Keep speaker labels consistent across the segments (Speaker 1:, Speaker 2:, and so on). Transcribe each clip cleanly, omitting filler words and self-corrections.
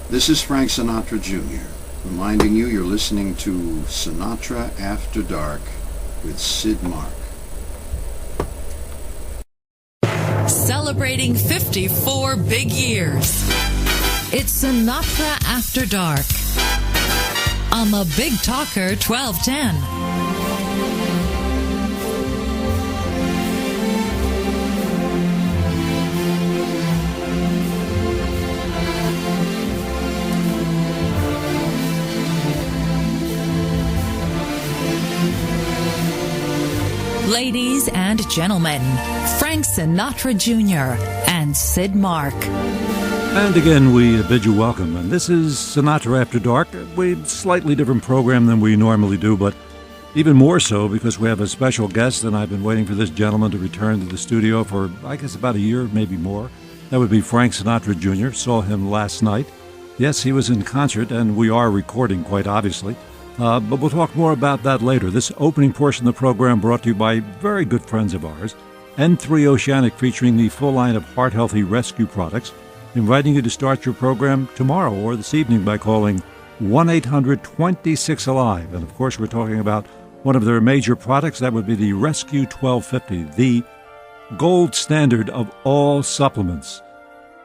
Speaker 1: This is Frank Sinatra Jr., reminding you you're listening to Sinatra After Dark with Sid Mark.
Speaker 2: Celebrating 54 big years. It's Sinatra After Dark on the Big Talker 1210. Ladies and gentlemen, Frank Sinatra Jr. and Sid Mark.
Speaker 3: And again, we bid you welcome. And this is Sinatra After Dark. A slightly different program than we normally do, but even more so because we have a special guest, and I've been waiting for this gentleman to return to the studio for, I guess, about a year, maybe more. That would be Frank Sinatra Jr. Saw him last night. Yes, he was in concert, and we are recording, quite obviously. But we'll talk more about that later. This opening portion of the program brought to you by very good friends of ours, N3 Oceanic, featuring the full line of heart-healthy rescue products, inviting you to start your program tomorrow or this evening by calling 1-800-26-ALIVE. And, of course, we're talking about one of their major products. That would be the Rescue 1250, the gold standard of all supplements.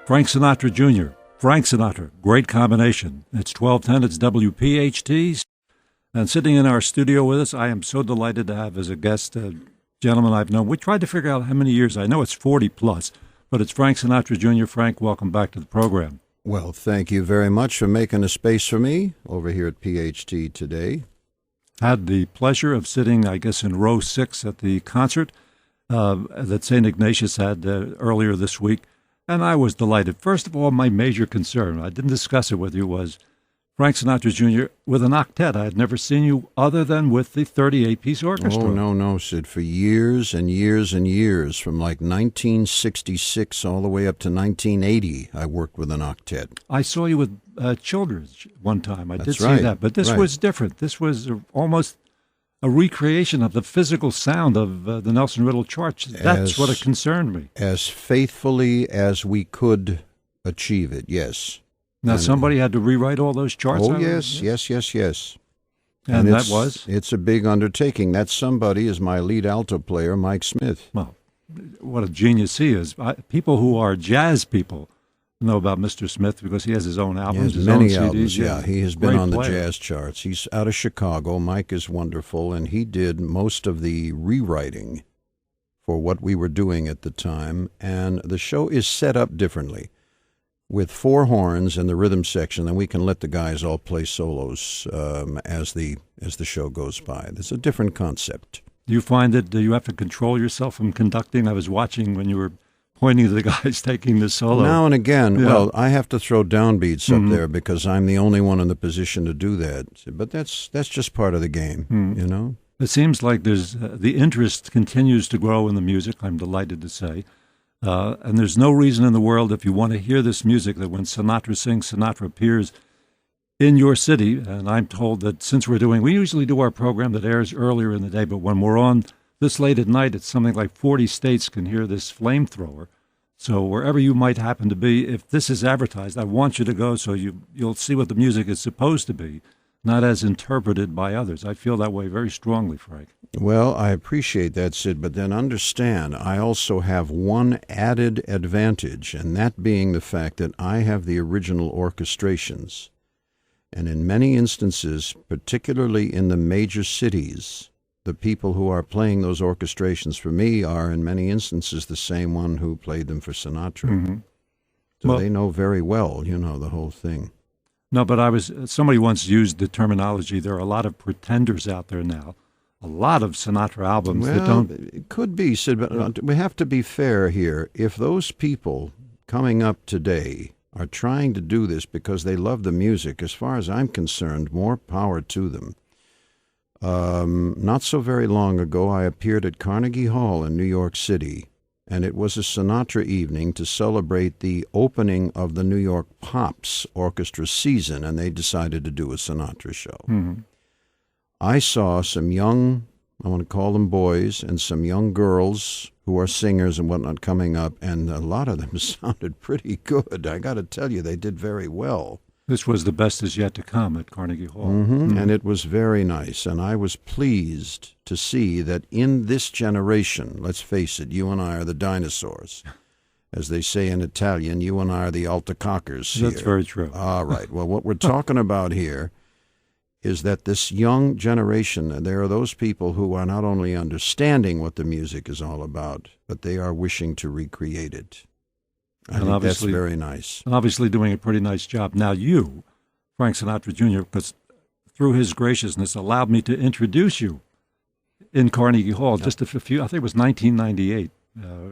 Speaker 3: Frank Sinatra Jr., Frank Sinatra, great combination. It's 1210, it's WPHT. And sitting in our studio with us, I am so delighted to have as a guest a gentleman I've known. We tried to figure out how many years. I know it's 40 plus, but it's Frank Sinatra Jr. Frank, welcome back to the program.
Speaker 1: Well, thank you very much for making a space for me over here at PHT today.
Speaker 3: Had the pleasure of sitting, I guess, in row 6 at the concert that St. Ignatius had earlier this week, and I was delighted. First of all, my major concern, I didn't discuss it with you, was Frank Sinatra Jr. with an octet. I had never seen you other than with the 38-piece orchestra.
Speaker 1: Oh, no, Sid. For years and years and years, from like 1966 all the way up to 1980, I worked with an octet.
Speaker 3: I saw you with Childers one time. I did
Speaker 1: right.
Speaker 3: see that. But this was different. This was almost a recreation of the physical sound of the Nelson Riddle charts. That's what concerned me.
Speaker 1: As faithfully as we could achieve it, yes.
Speaker 3: Now, somebody had to rewrite all those charts?
Speaker 1: Oh, yes.
Speaker 3: And that was?
Speaker 1: It's a big undertaking. That somebody is my lead alto player, Mike Smith.
Speaker 3: Well, what a genius he is. People who are jazz people know about Mr. Smith because he has his own albums, his
Speaker 1: many
Speaker 3: own
Speaker 1: albums,
Speaker 3: CDs.
Speaker 1: Yeah, he has been on the
Speaker 3: player.
Speaker 1: jazz charts. He's out of Chicago. Mike is wonderful, and he did most of the rewriting for what we were doing at the time. And the show is set up differently, with 4 horns in the rhythm section, and we can let the guys all play solos as the show goes by. There's a different concept.
Speaker 3: Do you find that you have to control yourself from conducting? I was watching when you were pointing to the guys taking the solo.
Speaker 1: Now and again,
Speaker 3: Yeah.
Speaker 1: well, I have to throw downbeats up there because I'm the only one in the position to do that. But that's just part of the game, you know?
Speaker 3: It seems like there's the interest continues to grow in the music, I'm delighted to say. And there's no reason in the world, if you want to hear this music, that when Sinatra sings, Sinatra appears in your city. And I'm told that since we usually do our program that airs earlier in the day, but when we're on this late at night, it's something like 40 states can hear this flamethrower. So wherever you might happen to be, if this is advertised, I want you to go so you'll see what the music is supposed to be, not as interpreted by others. I feel that way very strongly, Frank.
Speaker 1: Well, I appreciate that, Sid, but then understand I also have one added advantage, and that being the fact that I have the original orchestrations. And in many instances, particularly in the major cities, the people who are playing those orchestrations for me are in many instances the same one who played them for Sinatra.
Speaker 3: Mm-hmm.
Speaker 1: So they know very well, the whole thing.
Speaker 3: No, but somebody once used the terminology, there are a lot of pretenders out there now. A lot of Sinatra albums that don't...
Speaker 1: It could be, Sid, but we have to be fair here. If those people coming up today are trying to do this because they love the music, as far as I'm concerned, more power to them. Not so very long ago, I appeared at Carnegie Hall in New York City, and it was a Sinatra evening to celebrate the opening of the New York Pops orchestra season, and they decided to do a Sinatra show.
Speaker 3: Mm-hmm.
Speaker 1: I saw some young, I want to call them boys, and some young girls who are singers and whatnot coming up, and a lot of them sounded pretty good. I got to tell you, they did very well.
Speaker 3: This was the best is yet to come at Carnegie Hall.
Speaker 1: And it was very nice. And I was pleased to see that in this generation, let's face it, you and I are the dinosaurs. As they say in Italian, you and I are the altacockers here.
Speaker 3: That's very true.
Speaker 1: All right. Well, what we're talking about here is that this young generation, there are those people who are not only understanding what the music is all about, but they are wishing to recreate it. I think that's very nice.
Speaker 3: And obviously doing a pretty nice job. Now you, Frank Sinatra Jr., because through his graciousness, allowed me to introduce you in Carnegie Hall just a few, I think it was 1998,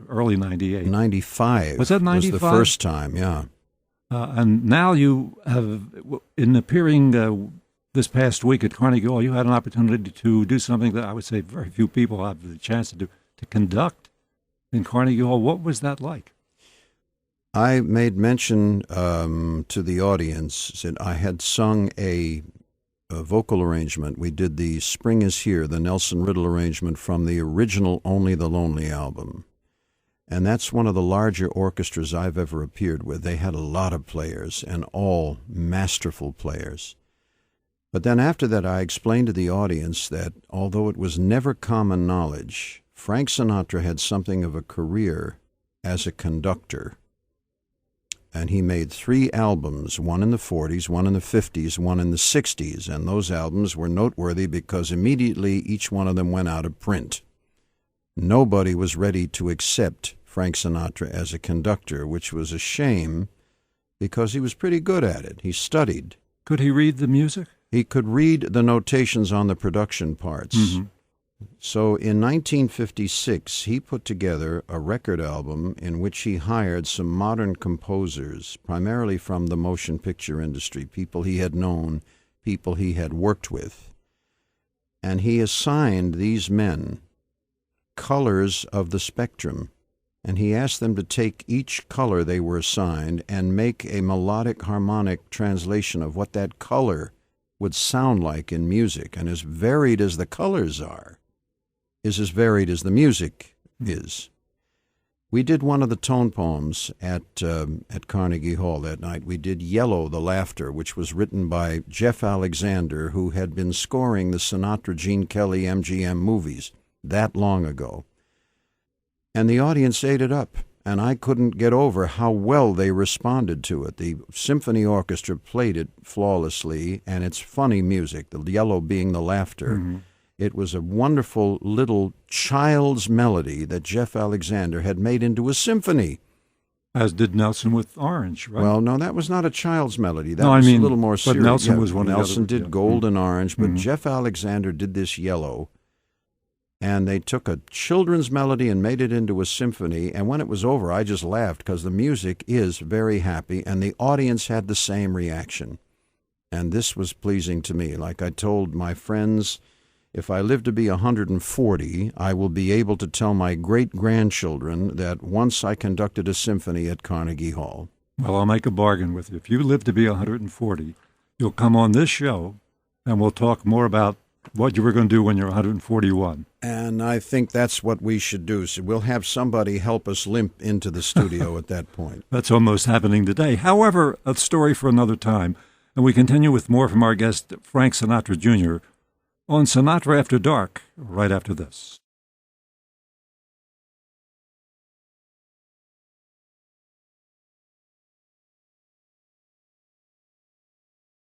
Speaker 3: early 98.
Speaker 1: 95.
Speaker 3: Was that 95?
Speaker 1: Was the first time, yeah.
Speaker 3: And now you have, in appearing this past week at Carnegie Hall, you had an opportunity to do something that I would say very few people have the chance to do, to conduct in Carnegie Hall. What was that like?
Speaker 1: I made mention to the audience that I had sung a vocal arrangement. We did the Spring Is Here, the Nelson Riddle arrangement from the original Only the Lonely album. And that's one of the larger orchestras I've ever appeared with. They had a lot of players, and all masterful players. But then after that, I explained to the audience that although it was never common knowledge, Frank Sinatra had something of a career as a conductor. And he made 3 albums, one in the 40s, one in the 50s, one in the 60s. And those albums were noteworthy because immediately each one of them went out of print. Nobody was ready to accept Frank Sinatra as a conductor, which was a shame because he was pretty good at it. He studied.
Speaker 3: Could he read the music?
Speaker 1: He could read the notations on the production parts. Mm-hmm. So in 1956, he put together a record album in which he hired some modern composers, primarily from the motion picture industry, people he had known, people he had worked with. And he assigned these men colors of the spectrum, and he asked them to take each color they were assigned and make a melodic harmonic translation of what that color would sound like in music. And as varied as the colors are, is as varied as the music is. We did one of the tone poems at Carnegie Hall that night. We did Yellow, the Laughter, which was written by Jeff Alexander, who had been scoring the Sinatra, Gene Kelly, MGM movies that long ago. And the audience ate it up, and I couldn't get over how well they responded to it. The symphony orchestra played it flawlessly, and it's funny music, the yellow being the laughter. Mm-hmm. It was a wonderful little child's melody that Jeff Alexander had made into a symphony.
Speaker 3: As did Nelson with Orange, right?
Speaker 1: Well, no, that was not a child's melody. That was a little more serious.
Speaker 3: But Nelson was one of the other.
Speaker 1: Nelson did Gold and Orange, but Jeff Alexander did this Yellow. And they took a children's melody and made it into a symphony. And when it was over, I just laughed because the music is very happy, and the audience had the same reaction. And this was pleasing to me. Like I told my friends, if I live to be 140, I will be able to tell my great-grandchildren that once I conducted a symphony at Carnegie Hall.
Speaker 3: Well, I'll make a bargain with you. If you live to be 140, you'll come on this show, and we'll talk more about what you were going to do when you're 141.
Speaker 1: And I think that's what we should do. So we'll have somebody help us limp into the studio at that point.
Speaker 3: That's almost happening today. However, a story for another time. And we continue with more from our guest, Frank Sinatra Jr., on Sinatra After Dark, right after this.